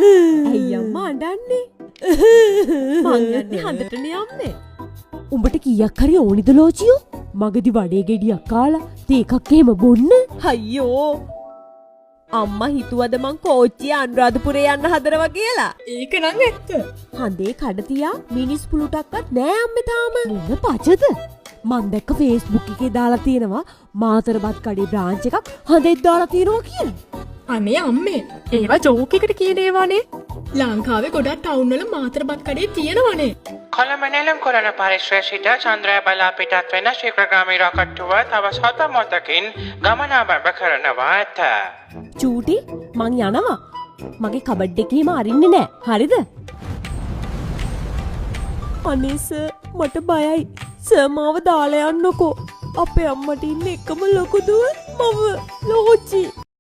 ඇයි අම්මා අඬන්නේ? මං යන්නේ හන්දටනේ අම්මේ. උඹට කීයක් හරි ඕනිද ලෝචියෝ? මගදි වඩේ ගෙඩියක් කාලා තේ එකක් එහෙම බොන්න. අයියෝ. අම්මා හිතුවද මං කෝච්චිය අනුරාධපුරේ යන්න හදනවා කියලා? ඒක නම් ඇත්ත. හඳේ කඩ තියා මිනිස් පුලුටක්වත් නෑ අම්මේ තාම. මොන පචද? මං දැක්ක Facebook එකේ දාලා තියෙනවා මාතරබත් කඩේ බ්‍රාන්ච් එකක් හඳෙත් දාලා තියෙනවා කියලා. අනේ අම්මේ ඒවා ජෝක් එකට කියන ඒවානේ. ලංකාවේ ගොඩක් ටවුන් වල මාතරබත් කඩේ තියෙනවනේ. කොළඹ නෙළුම් කොළන පරිශ්‍රයේ සිට චන්ද්‍රය බලා පිටත් වෙන ශීඝ්‍රගාමී රොකට්ටුව තව සත මොහොතකින් ගමනාබැබ කරනවා ඇත. චූටි මං යනවා. මගේ කබඩ් එකේම අරින්නේ නෑ. හරිද? අනේ සර් මට බයයි. සර් මාව දාලා යන්නකෝ. අපේ අම්මට ඉන්න එකම ලොකු දුව මම ලෝචි.